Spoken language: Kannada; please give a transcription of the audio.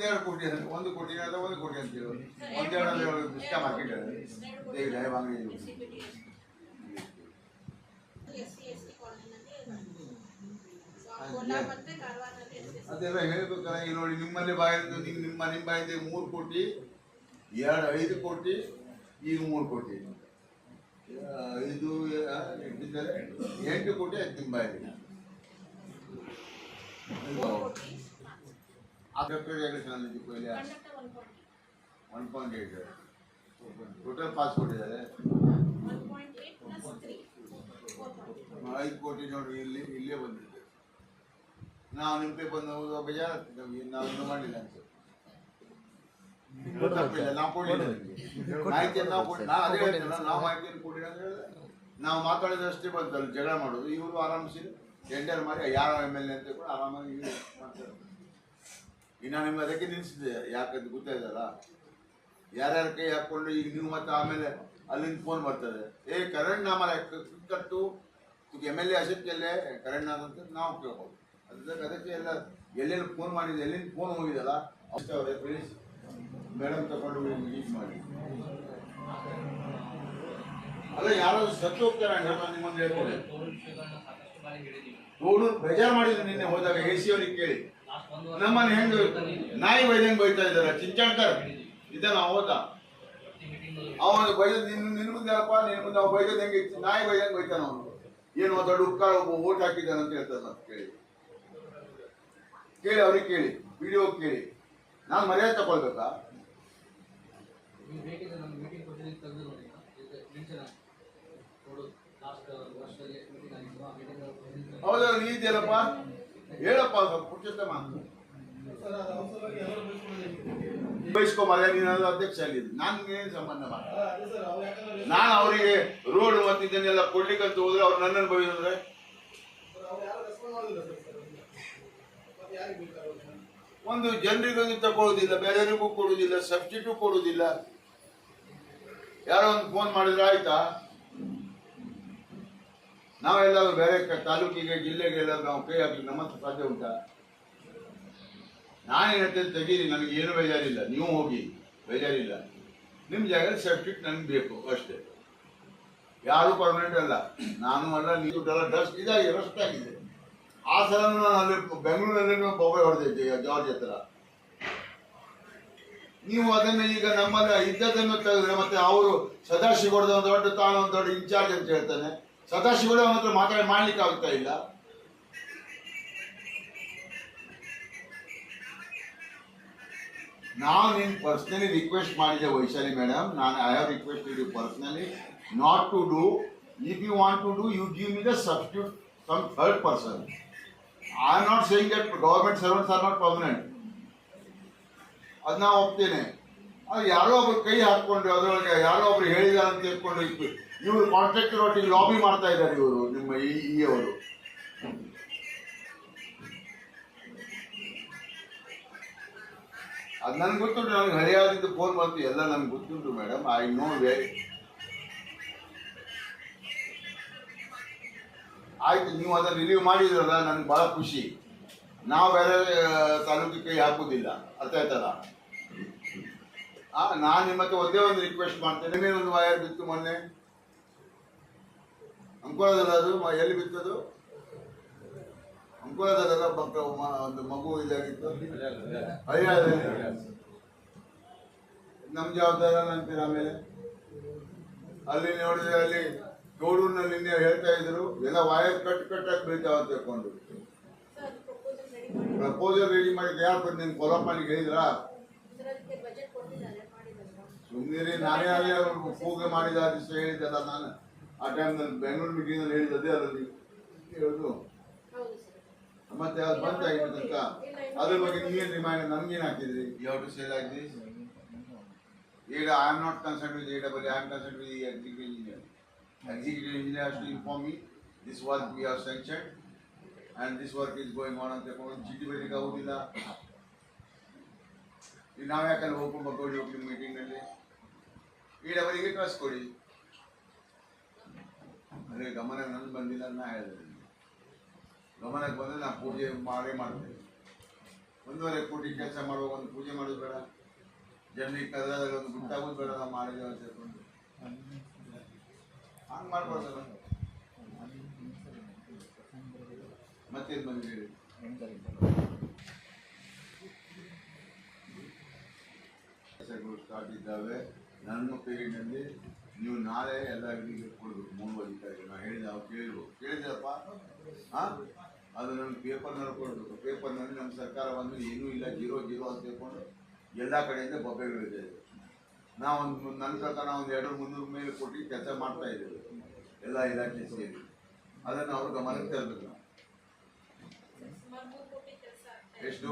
ಒಂದೆರಡು ಕೋಟಿ ಒಂದು ಕೋಟಿ ಅಥವಾ 1 ಕೋಟಿ ಅಂತ ಹೇಳಿ ಒಂದೆರಡು ಇಷ್ಟ ಮಾರ್ಕೆಟ್ ಅದೆಲ್ಲ ಹೇಳ್ಬೇಕಲ್ಲ. ಈಗ ನೋಡಿ ನಿಮ್ಮಲ್ಲಿ ಬಾಯಿಂದ ನಿಮ್ಮ ಬಾಯಿಂದ 3 ಕೋಟಿ 5 ಕೋಟಿ ಈಗ 3 ಕೋಟಿ 8 ಕೋಟಿ ಆಯ್ತು ನಿಮ್ಮ ಬಾಯಲ್ಲಿ. पहले 1.8 टोटल 5 कोटी है 5 कोटी ನೋಡಿ ಇಲ್ಲೇ ಬಂದಿದೆ. ನಾವು ನಿಮಗೆ ಬಂದು ಬೇಜಾರಾಗ್ತದೆ, ನಾವು ಇನ್ನೂ ಮಾಡಿಲ್ಲ ಅಂತ ನಾವು ಕೊಡಲಿಲ್ಲ ಮಾಹಿತಿಯನ್ನು ನಾವು ಮಾಹಿತಿಯನ್ನು ಕೊಡಿಲ್ಲ ಅಂತ ಹೇಳಿದ್ರೆ ನಾವು ಮಾತಾಡಿದಷ್ಟೇ ಬಂತಲ್ಲ ಜಗಳ ಮಾಡೋದು. ಇವರು ಆರಾಮಿಸಿ ಟೆಂಡರ್ ಮಾಡಿ ಯಾರ MLA ಅಂತ ಕೂಡ ಆರಾಮಾಗಿ ಮಾಡ್ತಾರೆ. ಇನ್ನು ನಿಮ್ಗೆ ಅದಕ್ಕೆ ನಿಲ್ಲಿಸಿದೆ ಯಾಕಂತ ಗೊತ್ತಾಯ್ತಲ್ಲ, ಯಾರ್ಯಾರ ಕೈ ಹಾಕ್ಕೊಂಡು ಈಗ ನೀವು ಮತ್ತೆ ಆಮೇಲೆ ಅಲ್ಲಿಂದ ಫೋನ್ ಬರ್ತದೆ, ಕರೆಂಟ್ ನಾಮಲ್ಲ ಕಟ್ಟು MLA ಅಶಕ್ಕೆಲ್ಲೇ ಕರೆಂಟ್ ನಾದಂತ ನಾವು ಕೇಳ್ಬೋದು. ಅದಕ್ಕೆ ಎಲ್ಲ ಎಲ್ಲೆಲ್ಲಿ ಫೋನ್ ಮಾಡಿದೆ ಎಲ್ಲಿಂದ ಫೋನ್ ಹೋಗಿದಲ್ಲ ಅಷ್ಟೇ ಅವರೇ ಪ್ಲೀಸ್ ಮೇಡಮ್ ತಗೊಂಡು ಮೀಟ್ ಮಾಡಿ. ಅಲ್ಲ ಯಾರೋ ಸತ್ತು ಹೋಗ್ತಾರೆ ನಿಮ್ಮಂದು ಹೇಳ್ತಾರೆ. ನೋಡು ಬೇಜಾರು ಮಾಡಿದ್ರು ನಿನ್ನೆ ಹೋದಾಗ AC ಅವ್ರಿಗೆ ಕೇಳಿ ನಮ್ಮನ್ನ ಹೆಂಗ್ ನಾಯಿ ಬೈದಂಗೆ ಬೈತಾ ಇದಾರೆ. ಚಿಂಚಾಡ್ತಾರೆ ಇದನ್ನ ಹೋದ ಅವನು ಬೈದ ನಿನ್ ಮುಂದೆ ಅಪ್ಪ ನಿನ್ ಮುಂದೆ ಅವ್ ಬೈದದ್ ಹೆಂಗೆ ನಾಯಿ ಬೈದಂಗೆ ಬೈತಾನ ಅವನು. ಏನು ದೊಡ್ಡ ಉಪ್ಕಾರ ಒಬ್ಬ ಓಟ್ ಹಾಕಿದ್ದಾನ ಅಂತ ಹೇಳ್ತಾರೆ. ಅಂತ ಕೇಳಿ ಅವ್ರಿಗೆ ಕೇಳಿ ವಿಡಿಯೋ ಕೇಳಿ ನಾನು ಮರ್ಯಾದೆ ತಗೊಳ್ಬೇಕಾ? ಹೌದಾ ನೀ ಇದೆಯಲ್ಲಪ್ಪ ಹೇಳಪ್ಪ ಸ್ವಲ್ಪ ಪುರುಷೋತ್ತ ಬಯಸ್ಕೊ ಮರ್ಯಾದೆ ನೀನಾದ್ರೂ ಅಧ್ಯಕ್ಷ ಆಗಿದ್ದು ನಾನು ಏನ್ ಸಂಬಂಧ ಮಾಡ. ನಾನು ಅವರಿಗೆ ರೋಡ್ ಮತ್ತೆ ಇದನ್ನೆಲ್ಲ ಕೊಡ್ಲಿಕ್ಕಂತ ಹೋದ್ರೆ ಅವ್ರು ನನ್ನನ್ನು ಬೈದ್ರೆ ಒಂದು ಜನರಿಗೂ ತಗೊಳ್ಳೋದಿಲ್ಲ, ಬೇರೆಯವರಿಗೂ ಕೊಡುವುದಿಲ್ಲ, ಸಬ್ಸಿಡಿ ಕೊಡುವುದಿಲ್ಲ. ಯಾರೋ ಒಂದು ಫೋನ್ ಮಾಡಿದ್ರೆ ಆಯ್ತಾ? ನಾವೆಲ್ಲಾದ್ರೂ ಬೇರೆ ತಾಲೂಕಿಗೆ ಜಿಲ್ಲೆಗೆ ಎಲ್ಲಾದ್ರೂ ನಾವು ಕೈ ಹಾಕಿ ನಮ್ಮ ಹತ್ರ ಸಾಧ್ಯ ಉಂಟಾ? ನಾನೇನು ಹೇಳ್ತೇನೆ ತೆಗೀರಿ, ನನಗೆ ಏನು ಬೇಜಾರಿಲ್ಲ, ನೀವು ಹೋಗಿ ಬೇಜಾರಿಲ್ಲ. ನಿಮ್ಮ ಜಾಗದಲ್ಲಿ ಸಬ್ಸಿಡಿ ನನಗೆ ಬೇಕು ಅಷ್ಟೇ. ಯಾರು ಪರ್ಮನೆಂಟ್ ಅಲ್ಲ, ನಾನು ಅಲ್ಲ ನೀವು ಡಸ್ಟ್ ಇದಾಗಿದೆ ರಸ್ಟ್ ಆಗಿದೆ. ಆ ಸಲ ನಾನು ಅಲ್ಲಿ ಬೆಂಗಳೂರಲ್ಲಿ ಬೊಬ್ಬೆ ಹೊಡೆದಿದ್ದೆ ಜಾರ್ಜ್ ಹತ್ರ. ನೀವು ಅದನ್ನ ಈಗ ನಮ್ಮಲ್ಲಿ ಇದ್ದದನ್ನು ತೆಗೆದ್ರೆ ಮತ್ತೆ ಅವರು ಸದಾಶಿವಗೌಡದ ಒಂದು ದೊಡ್ಡ ತಾನು ಒಂದು ದೊಡ್ಡ ಇನ್ಚಾರ್ಜ್ ಅಂತ ಹೇಳ್ತಾನೆ. ಸದಾಶಿವಗೌಡ ಅವನ ಹತ್ರ ಮಾಡ್ಲಿಕ್ಕೆ ಆಗ್ತಾ ಇಲ್ಲ. ನಾನು ನಿನ್ ಪರ್ಸನಲಿ ರಿಕ್ವೆಸ್ಟ್ ಮಾಡಿದೆ ವೈಶಾಲಿ ಮೇಡಮ್, ನಾನು I have requested you personally not to do. If you want to do you give me the substitute some third person. I am not saying that government servants are not permanent. ಅದನ್ನ ಒಪ್ತೇನೆ. ಅದು ಯಾರೋ ಒಬ್ರು ಕೈ ಹಾಕೊಂಡು ಅದರೊಳಗೆ ಯಾರೋ ಒಬ್ರು ಹೇಳಿದಾರೆ ಅಂತ ಹೇಳ್ಕೊಂಡು ಇವರು ಕಾಂಟ್ರಾಕ್ಟರ್ ಒಟ್ಟಿಗೆ ಲಾಬಿ ಮಾಡ್ತಾ ಇದ್ದಾರೆ ಇವರು ನಿಮ್ಮ ಅವರು. ಅದು ನನ್ಗೆ ಗೊತ್ತುಂಟು, ನನಗೆ ಹರಿಯಾದಿದ್ದು ಫೋನ್ ಬಂತು ಎಲ್ಲ ನನ್ಗೆ ಗೊತ್ತುಂಟು ಮೇಡಮ್. ಐ ನೋ ವೆರಿ ಆಯ್ತು. ನೀವು ಅದನ್ನು ರಿಲೀವ್ ಮಾಡಿದ್ರಲ್ಲ ನನಗೆ ಬಹಳ ಖುಷಿ. ನಾವು ಬೇರೆ ತಾಲೂಕಿಗೆ ಕೈ ಹಾಕುದಿಲ್ಲ, ಅರ್ಥ ಆಯ್ತಲ್ಲ? ನಾನು ನಿಮ್ಮ ಹತ್ರ ಒಂದೇ ಒಂದು ರಿಕ್ವೆಸ್ಟ್ ಮಾಡ್ತೇನೆ. ಮೇಲೆ ಒಂದು ವೈರ್ ಬಿತ್ತು ಮೊನ್ನೆ ಅಂಕೋಲದಲ್ಲ, ಅದು ಎಲ್ಲಿ ಬಿತ್ತದು? ಅಂಕೋಲದಲ್ಲ, ಒಂದು ಮಗು ಇದಾಗಿತ್ತು ಹರಿಯಾಣದಲ್ಲಿ. ನಮ್ಮ ಜವಾಬ್ದಾರ ಅಂತೀರ. ಆಮೇಲೆ ಅಲ್ಲಿ ನೋಡಿದ್ರೆ ಅಲ್ಲಿ ಗೌಡೂರಿನಲ್ಲಿ ಹೇಳ್ತಾ ಇದ್ರು ಎಲ್ಲ ವೈರ್ ಕಟ್ಟಾಗಿ ಬೀಳ್ತಾವ ಅಂತ ಹೇಳ್ಕೊಂಡು ಪ್ರಪೋಸಲ್ ರೆಡಿ ಮಾಡಿದ್ರೆ ಯಾರು ಬಂದು ನಿನ್ ಫಾಲೋಅಪ್ ಮಾಡಿ ಹೇಳಿದ್ರಾ? ಸುಮ್ಮನೆ ನಾನೇ ಅದೇ ಕೂಗೆ ಮಾಡಿದ ದಿವಸ ಹೇಳಿದ್ದಲ್ಲ ನಾನು. ಆ ಟೈಮ್ನಲ್ಲಿ ಬೆಂಗಳೂರು ಮೀಟಿಂಗ್ನಲ್ಲಿ ಹೇಳಿದ್ದೆ ಅದರಲ್ಲಿ ಹೇಳುದು. ಮತ್ತೆ ಅದು ಬಂದಾಗಿತ್ತು ಅಂತ ಅದ್ರ ಬಗ್ಗೆ ನೀವೇನು ರಿಮೈಂಡ್ ನಮ್ಗೇನು ಹಾಕಿದ್ರಿ? You have to say like this. ಈಗ I am not concern with AWE, I am concern with the executive engineer. Executive engineer has to inform me this work we have sanctioned and this work is going on ಅಂತ ಚೀಟಿ ಬರೀಲಿಕ್ಕೆ ಆಗುದಿಲ್ಲ. ಈಗ ನಾವು ಯಾಕಂದ್ರೆ ಓಪನ್ ಬಗ್ಗೋಡಿ ಹೋಗಿ ಮೀಟಿಂಗ್ನಲ್ಲಿ AWE ಕಳಿಸ್ಕೊಡಿ. ಅದೇ ಗಮನಕ್ಕೆ ನನ್ನ ಬಂದಿಲ್ಲ ನಾ ಹೇಳಿದೆ. ಗಮನಕ್ಕೆ ಬಂದರೆ ನಾನು ಪೂಜೆ ಮಾಡೇ ಮಾಡ್ತೇನೆ. 1.5 ಕೋಟಿ ಕೆಲಸ ಮಾಡುವಾಗ ಒಂದು ಪೂಜೆ ಮಾಡೋದು ಬೇಡ, ಜನರಿಗೆ ಕದ್ರಾದಾಗ ಒಂದು ಗೊತ್ತಾಗೋದು ಬೇಡ, ನಾವು ಮಾಡಿದ್ದೇವೆ ಅಂತ ಹೇಳ್ಕೊಂಡು ಹಂಗೆ ಮಾಡ್ಬಾರ್ದಲ್ಲ. ಮತ್ತೇನು ಬಂದು ಹೇಳಿ, ಕೆಲಸಗಳು ಸ್ಟಾರ್ಟ್ ಇದ್ದಾವೆ. ನನ್ನ ಪೀರಿಯಡ್ನಲ್ಲಿ ನೀವು ನಾಳೆ ಎಲ್ಲ ಅಗ್ರಿಗೆ ಕೊಡಬೇಕು 3 ಅಧಿಕಾರಿಗಳು. ನಾನು ಹೇಳಿದೆ, ಅವ್ರು ಕೇಳಿದ್ರಪ್ಪ ಹಾಂ, ಅದು ನನಗೆ ಪೇಪರ್ನಲ್ಲಿ ಕೊಡಬೇಕು. ಪೇಪರ್ನಲ್ಲಿ ನಮ್ಮ ಸರ್ಕಾರ ಬಂದು ಏನೂ ಇಲ್ಲ, 0 ಅಂತ ಹೇಳ್ಕೊಂಡು ಎಲ್ಲ ಕಡೆಯಿಂದ ಬೊಬ್ಬೆಗಳಿದೆ. ನಾವೊಂದು ನನ್ನ ಪ್ರಕಾರ ನಾವು 200-300 ಮೇಲೆ ಕೊಟ್ಟು ಕೆಲಸ ಮಾಡ್ತಾ ಇದ್ದೇವೆ ಎಲ್ಲ ಇಲಾಖೆ ಸೇರಿ. ಅದನ್ನು ಅವರು ಗಮನಕ್ಕೆ ತರಬೇಕು. ಎಷ್ಟು